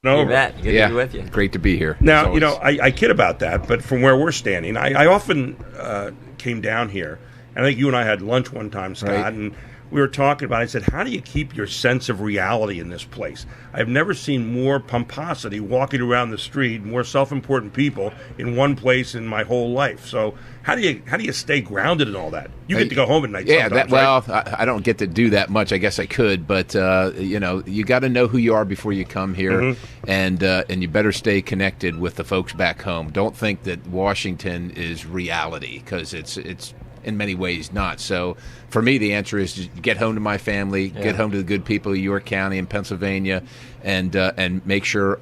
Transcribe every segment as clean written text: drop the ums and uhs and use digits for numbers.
No, You bet. Good to be with you. Great to be here. Now, I kid about that, but from where we're standing, I often came down here, and I think you and I had lunch one time, Scott, right. And we were talking about it. I said, how do you keep your sense of reality in this place? I've never seen more pomposity walking around the street, more self-important people in one place in my whole life. So how do you stay grounded in all that? You get to go home at night sometimes, right? I don't get to do that much. I guess I could, but you got to know who you are before you come here, mm-hmm. and you better stay connected with the folks back home. Don't think that Washington is reality, because it's in many ways not. So for me, the answer is just get home to my family, get home to the good people of York County and Pennsylvania, and make sure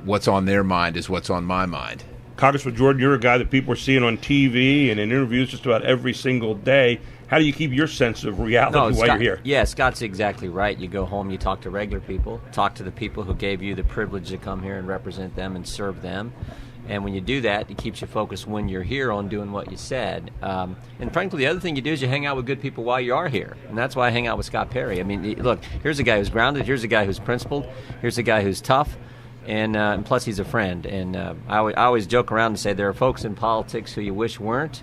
what's on their mind is what's on my mind. Congressman Jordan, you're a guy that people are seeing on TV and in interviews just about every single day. How do you keep your sense of reality while you're here? Yeah, Scott's exactly right. You go home, you talk to regular people, talk to the people who gave you the privilege to come here and represent them and serve them. And when you do that, it keeps you focused when you're here on doing what you said. And frankly, the other thing you do is you hang out with good people while you are here. And that's why I hang out with Scott Perry. I mean, look, here's a guy who's grounded. Here's a guy who's principled. Here's a guy who's tough. And plus, he's a friend. And I always joke around and say there are folks in politics who you wish weren't.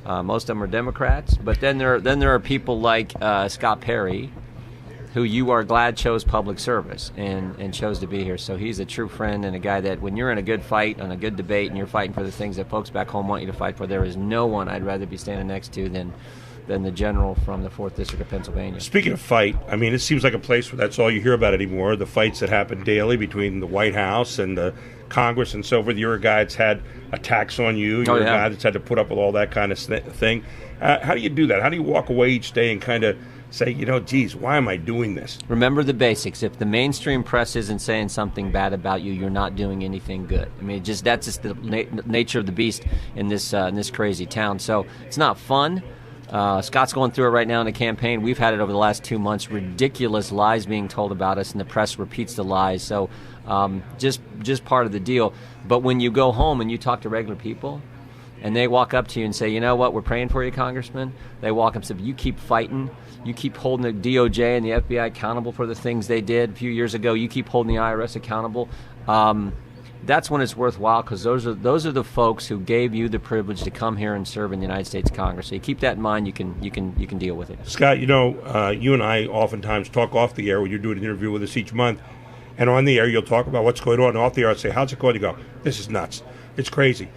Most of them are Democrats. But then there are people like Scott Perry, who you are glad chose public service and chose to be here. So he's a true friend and a guy that when you're in a good fight, on a good debate, and you're fighting for the things that folks back home want you to fight for, there is no one I'd rather be standing next to than the general from the 4th District of Pennsylvania. Speaking of fight, I mean, it seems like a place where that's all you hear about anymore, the fights that happen daily between the White House and the Congress and so forth. You're a guy that's had attacks on you. You're a guy that's had to put up with all that kind of thing. How do you do that? How do you walk away each day and kind of say, geez, why am I doing this? Remember the basics. If the mainstream press isn't saying something bad about you, you're not doing anything good. I mean, that's just the nature of the beast in this crazy town. So it's not fun. Scott's going through it right now in the campaign. We've had it over the last 2 months. Ridiculous lies being told about us, and the press repeats the lies. So just part of the deal. But when you go home and you talk to regular people, and they walk up to you and say, you know what, we're praying for you, Congressman. They walk up and say, you keep fighting. You keep holding the DOJ and the FBI accountable for the things they did a few years ago. You keep holding the IRS accountable. That's when it's worthwhile, because those are the folks who gave you the privilege to come here and serve in the United States Congress. So you keep that in mind. You can deal with it. Scott, you and I oftentimes talk off the air when you're doing an interview with us each month, and on the air you'll talk about what's going on. And off the air, I'll say, "How's it going?" You go, "This is nuts. It's crazy."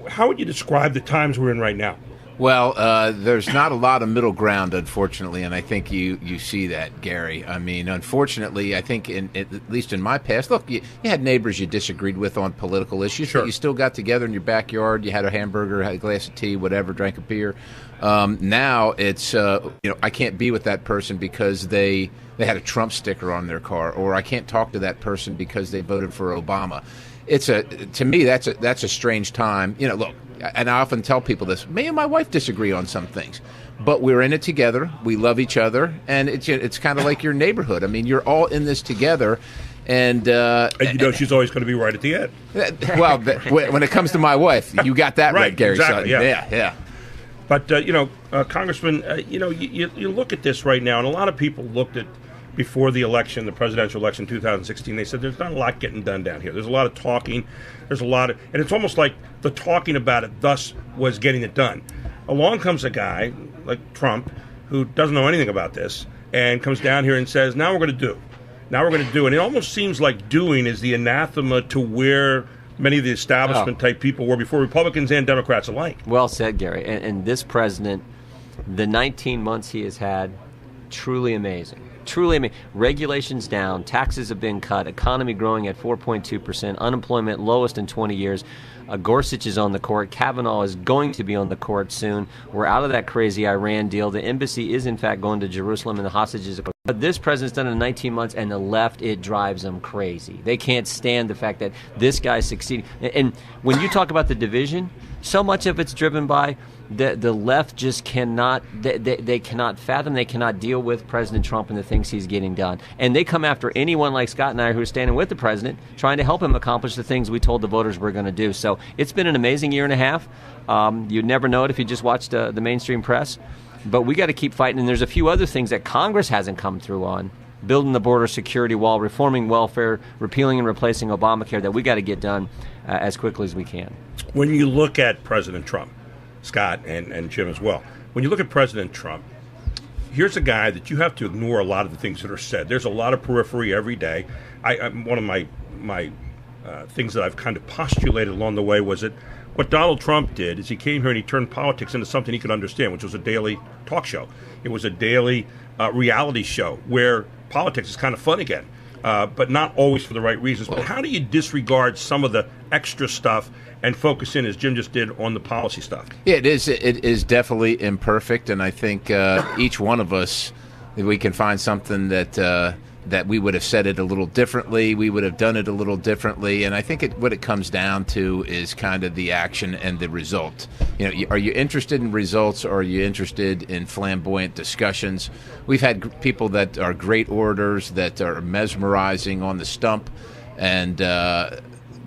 How would you describe the times we're in right now? Well, there's not a lot of middle ground, unfortunately, and I think you see that, Gary. I mean, unfortunately, I think at least in my past, look, you had neighbors you disagreed with on political issues, sure, but you still got together in your backyard, you had a hamburger, had a glass of tea, whatever, drank a beer. Now it's, I can't be with that person because they had a Trump sticker on their car, or I can't talk to that person because they voted for Obama. To me, that's a strange time. Look, and I often tell people this, me and my wife disagree on some things, but we're in it together. We love each other, and it's kind of like your neighborhood. I mean, you're all in this together, and she's always going to be right at the end. Well, when it comes to my wife, you got that right, Gary. Exactly, so, yeah. But Congressman, you look at this right now, and a lot of people looked at before the election, the presidential election 2016, they said there's not a lot getting done down here. There's a lot of talking. There's a lot of, and it's almost like the talking about it thus was getting it done. Along comes a guy like Trump who doesn't know anything about this and comes down here and says, now we're going to do. Now we're going to do. And it almost seems like doing is the anathema to where many of the establishment type people were before, Republicans and Democrats alike. Well said, Gary. And this president, the 19 months he has had, truly amazing. Truly amazing. Regulations down, taxes have been cut, economy growing at 4.2%, unemployment lowest in 20 years. Gorsuch is on the court. Kavanaugh is going to be on the court soon. We're out of that crazy Iran deal. The embassy is, in fact, going to Jerusalem, and the hostages are. But this president's done it in 19 months, and the left, it drives them crazy. They can't stand the fact that this guy's succeeding. And when you talk about the division, so much of it's driven by the left just cannot, they cannot fathom, they cannot deal with President Trump and the things he's getting done. And they come after anyone like Scott and I who are standing with the president, trying to help him accomplish the things we told the voters we're going to do. So it's been an amazing year and a half. You'd never know it if you just watched the mainstream press. But we got to keep fighting. And there's a few other things that Congress hasn't come through on building the border security wall, reforming welfare, repealing and replacing Obamacare that we got to get done as quickly as we can. When you look at President Trump, Scott and Jim as well, when you look at President Trump, here's a guy that you have to ignore a lot of the things that are said. There's a lot of periphery every day. One of my things that I've kind of postulated along the way was that what Donald Trump did is he came here and he turned politics into something he could understand, which was a daily talk show. It was a daily reality show where politics is kind of fun again, but not always for the right reasons. But how do you disregard some of the extra stuff and focus in, as Jim just did, on the policy stuff? Yeah, it is definitely imperfect, and I think each one of us, we can find something that we would have said it a little differently, we would have done it a little differently, and I think what it comes down to is kind of the action and the result. Are you interested in results, or are you interested in flamboyant discussions? We've had people that are great orators that are mesmerizing on the stump, and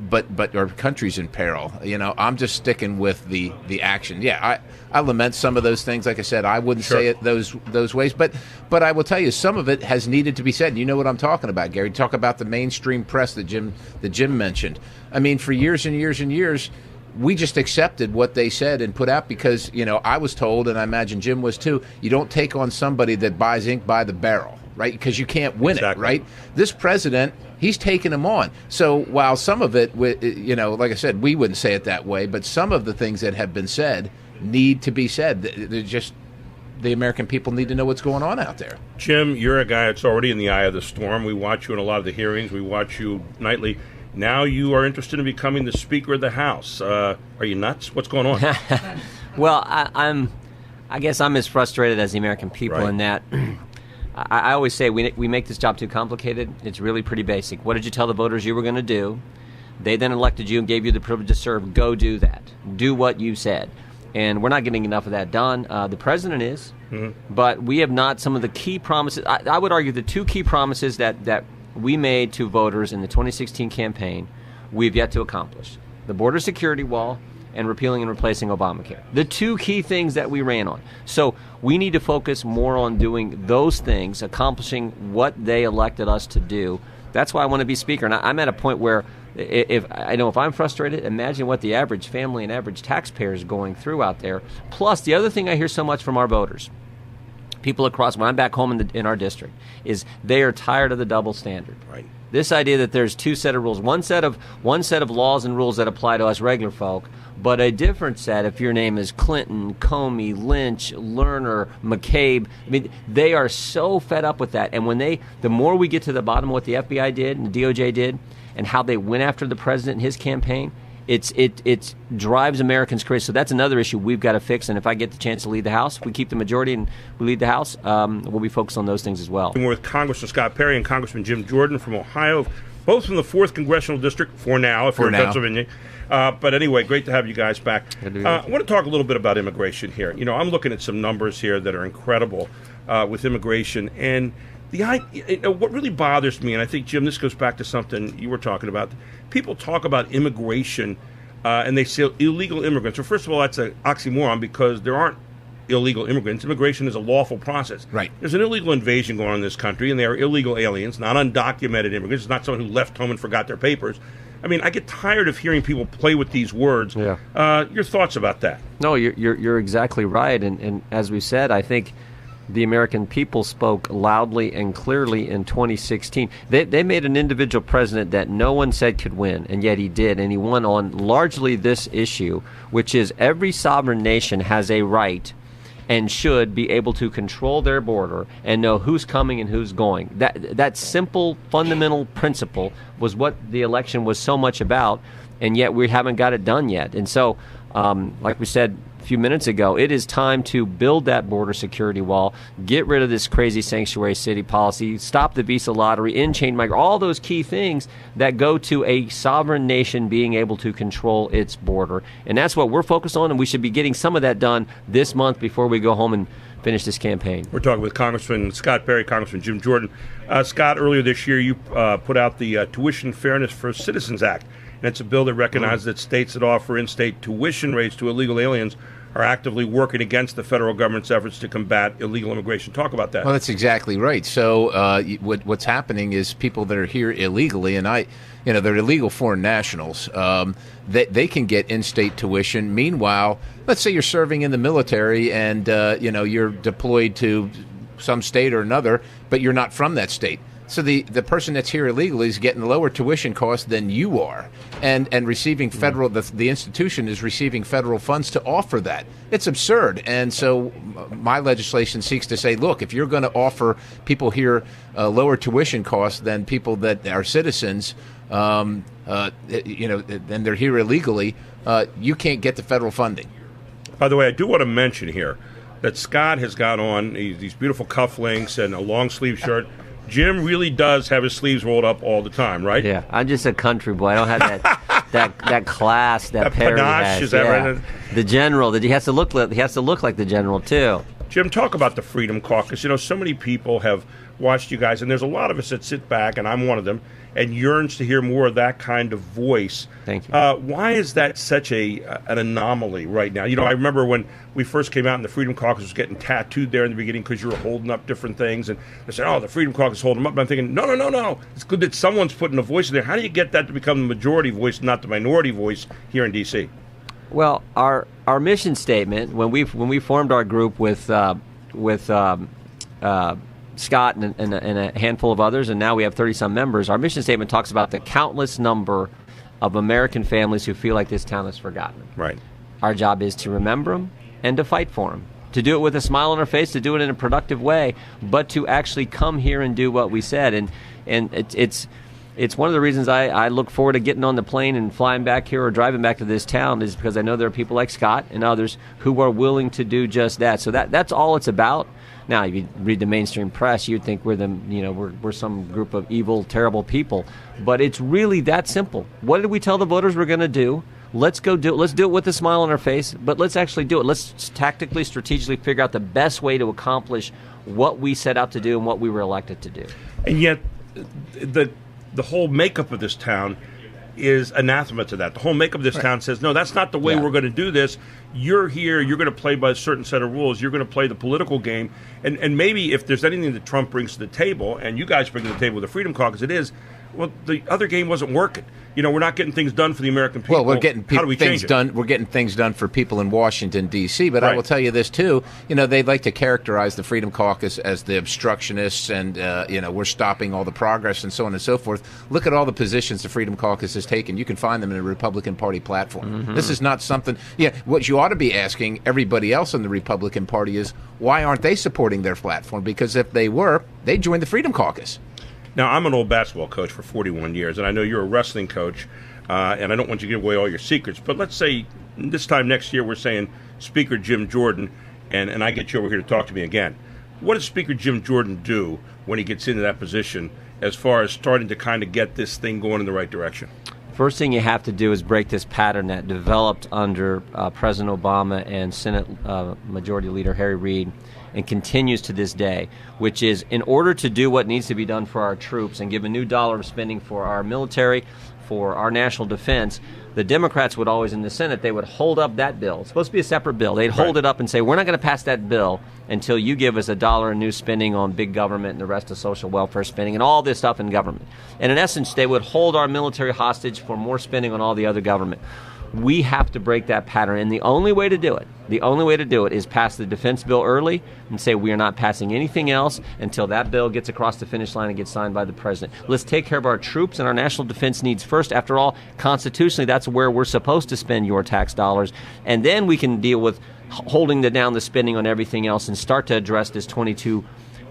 but our country's in peril. I'm just sticking with the action. Yeah, I lament some of those things. Like I said, I wouldn't say it those ways, but I will tell you some of it has needed to be said. You know what I'm talking about, Gary. Talk about the mainstream press that Jim mentioned. I mean, for years and years and years, we just accepted what they said and put out because I was told, and I imagine Jim was too, you don't take on somebody that buys ink by the barrel, right? Because you can't win it, right? This president, he's taking them on. So while some of it, like I said, we wouldn't say it that way, but some of the things that have been said need to be said. They're just, the American people need to know what's going on out there. Jim, you're a guy that's already in the eye of the storm. We watch you in a lot of the hearings. We watch you nightly. Now you are interested in becoming the Speaker of the House. Are you nuts? What's going on? Well, I guess I'm as frustrated as the American people in that I always say we make this job too complicated. It's really pretty basic. What did you tell the voters you were going to do? They then elected you and gave you the privilege to serve. Go do that. Do what you said. And we're not getting enough of that done. The president is, but we have not some of the key promises. I would argue the two key promises that we made to voters in the 2016 campaign, we've yet to accomplish. The border security wall and repealing and replacing Obamacare. The two key things that we ran on. So we need to focus more on doing those things, accomplishing what they elected us to do. That's why I want to be Speaker. And I'm at a point where if I'm frustrated, imagine what the average family and average taxpayer is going through out there. Plus, the other thing I hear so much from our voters, people across, when I'm back home in our district, is they are tired of the double standard. Right. This idea that there's two set of rules, one set of laws and rules that apply to us regular folk, but a different set if your name is Clinton, Comey, Lynch, Lerner, McCabe. I mean, they are so fed up with that. And the more we get to the bottom of what the FBI did and the DOJ did and how they went after the president and his campaign, it drives Americans crazy. So that's another issue we've got to fix. And if I get the chance to lead the House, we keep the majority and we lead the House, we'll be focused on those things as well. We're with Congressman Scott Perry and Congressman Jim Jordan from Ohio, both from the 4th Congressional District, for now, if you're in Pennsylvania. But anyway, great to have you guys back. I want to talk a little bit about immigration here. I'm looking at some numbers here that are incredible with immigration. And what really bothers me, and I think, Jim, this goes back to something you were talking about. People talk about immigration and they say illegal immigrants. So first of all, that's an oxymoron because there aren't illegal immigrants. Immigration is a lawful process. Right. There's an illegal invasion going on in this country, and they are illegal aliens, not undocumented immigrants. It's not someone who left home and forgot their papers. I mean, I get tired of hearing people play with these words. Yeah. Your thoughts about that? No, you're exactly right. And as we said, I think the American people spoke loudly and clearly in 2016. They made an individual president that no one said could win, and yet he did. And he won on largely this issue, which is every sovereign nation has a right and should be able to control their border and know who's coming and who's going. That simple, fundamental principle was what the election was so much about, and yet we haven't got it done yet. And so, like we said a few minutes ago, it is time to build that border security wall, get rid of this crazy sanctuary city policy, stop the visa lottery, end chain migration, all those key things that go to a sovereign nation being able to control its border. And that's what we're focused on, and we should be getting some of that done this month before we go home and finish this campaign. We're talking with Congressman Scott Perry, Congressman Jim Jordan. Scott, earlier this year you put out the Tuition Fairness for Citizens Act, and it's a bill that recognizes that states that offer in-state tuition rates to illegal aliens are actively working against the federal government's efforts to combat illegal immigration. Talk about that. Well, that's exactly right. So what's happening is people that are here illegally, and they're illegal foreign nationals. They can get in-state tuition. Meanwhile, let's say you're serving in the military and you're deployed to some state or another, but you're not from that state. So the person that's here illegally is getting lower tuition costs than you are, and receiving federal. The institution is receiving federal funds to offer that. It's absurd. And so my legislation seeks to say, look, if you're going to offer people here lower tuition costs than people that are citizens, then they're here illegally, you can't get the federal funding. By the way, I do want to mention here that Scott has got on these beautiful cufflinks and a long sleeve shirt. Jim really does have his sleeves rolled up all the time, right? Yeah, I'm just a country boy. I don't have that class that Perry panache, has. is that right? The general. He has to look like the general too. Jim, talk about the Freedom Caucus. So many people have watched you guys, and there's a lot of us that sit back, and I'm one of them, and yearns to hear more of that kind of voice. Thank you. Why is that such an anomaly right now? I remember when we first came out and the Freedom Caucus was getting tattooed there in the beginning because you were holding up different things, and they said, oh, the Freedom Caucus is holding them up. And I'm thinking, no. It's good that someone's putting a voice in there. How do you get that to become the majority voice, not the minority voice here in D.C.? Well, our mission statement, when we formed our group with Scott and a handful of others, and now we have 30-some members, our mission statement talks about the countless number of American families who feel like this town is forgotten. Right. Our job is to remember them and to fight for them, to do it with a smile on our face, to do it in a productive way, but to actually come here and do what we said. And it's one of the reasons I look forward to getting on the plane and flying back here or driving back to this town, is because I know there are people like Scott and others who are willing to do just that. So that's all it's about. Now, if you read the mainstream press, you'd think we're some group of evil, terrible people. But it's really that simple. What did we tell the voters we're going to do? Let's go do it. Let's do it with a smile on our face, but let's actually do it. Let's tactically, strategically figure out the best way to accomplish what we set out to do and what we were elected to do. And yet, the whole makeup of this town is anathema to that. The whole makeup of this town says, no, that's not the way we're going to do this. You're here, you're going to play by a certain set of rules, you're going to play the political game, and maybe if there's anything that Trump brings to the table, and you guys bring to the table with the Freedom Caucus, it is, well, the other game wasn't working. We're not getting things done for the American people. Well, we're getting How do we things change it? done. We're getting things done for people in Washington, D.C. But Right. I will tell you this too. They'd like to characterize the Freedom Caucus as the obstructionists, and we're stopping all the progress and so on and so forth. Look at all the positions the Freedom Caucus has taken. You can find them in the Republican Party platform. Mm-hmm. This is not something. What you ought to be asking everybody else in the Republican Party is, why aren't they supporting their platform? Because if they were, they'd join the Freedom Caucus. Now, I'm an old basketball coach for 41 years, and I know you're a wrestling coach, and I don't want you to give away all your secrets, but let's say this time next year we're saying Speaker Jim Jordan, and I get you over here to talk to me again. What does Speaker Jim Jordan do when he gets into that position as far as starting to kind of get this thing going in the right direction? First thing you have to do is break this pattern that developed under President Obama and Senate Majority Leader Harry Reid, and continues to this day, which is, in order to do what needs to be done for our troops and give a new dollar of spending for our military, for our national defense, the Democrats would always, in the Senate, they would hold up that bill. It's supposed to be a separate bill. They'd hold it up and say, we're not going to pass that bill until you give us $1 in new spending on big government and the rest of social welfare spending and all this stuff in government. And in essence, they would hold our military hostage for more spending on all the other government. We have to break that pattern, and the only way to do it is pass the defense bill early and say we are not passing anything else until that bill gets across the finish line and gets signed by the president. Let's take care of our troops and our national defense needs first. After all, constitutionally, that's where we're supposed to spend your tax dollars, and then we can deal with holding down the spending on everything else and start to address this $22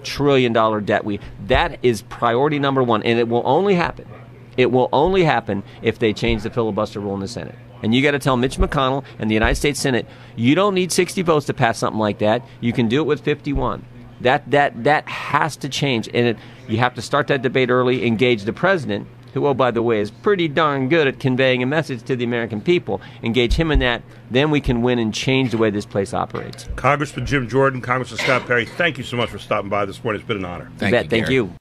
trillion debt. That is priority number one, and it will only happen. It will only happen if they change the filibuster rule in the Senate. And you got to tell Mitch McConnell and the United States Senate, you don't need 60 votes to pass something like that. You can do it with 51. That has to change. And you have to start that debate early, engage the president, who, oh, by the way, is pretty darn good at conveying a message to the American people. Engage him in that. Then we can win and change the way this place operates. Congressman Jim Jordan, Congressman Scott Perry, thank you so much for stopping by this morning. It's been an honor. Thank you, Thank you.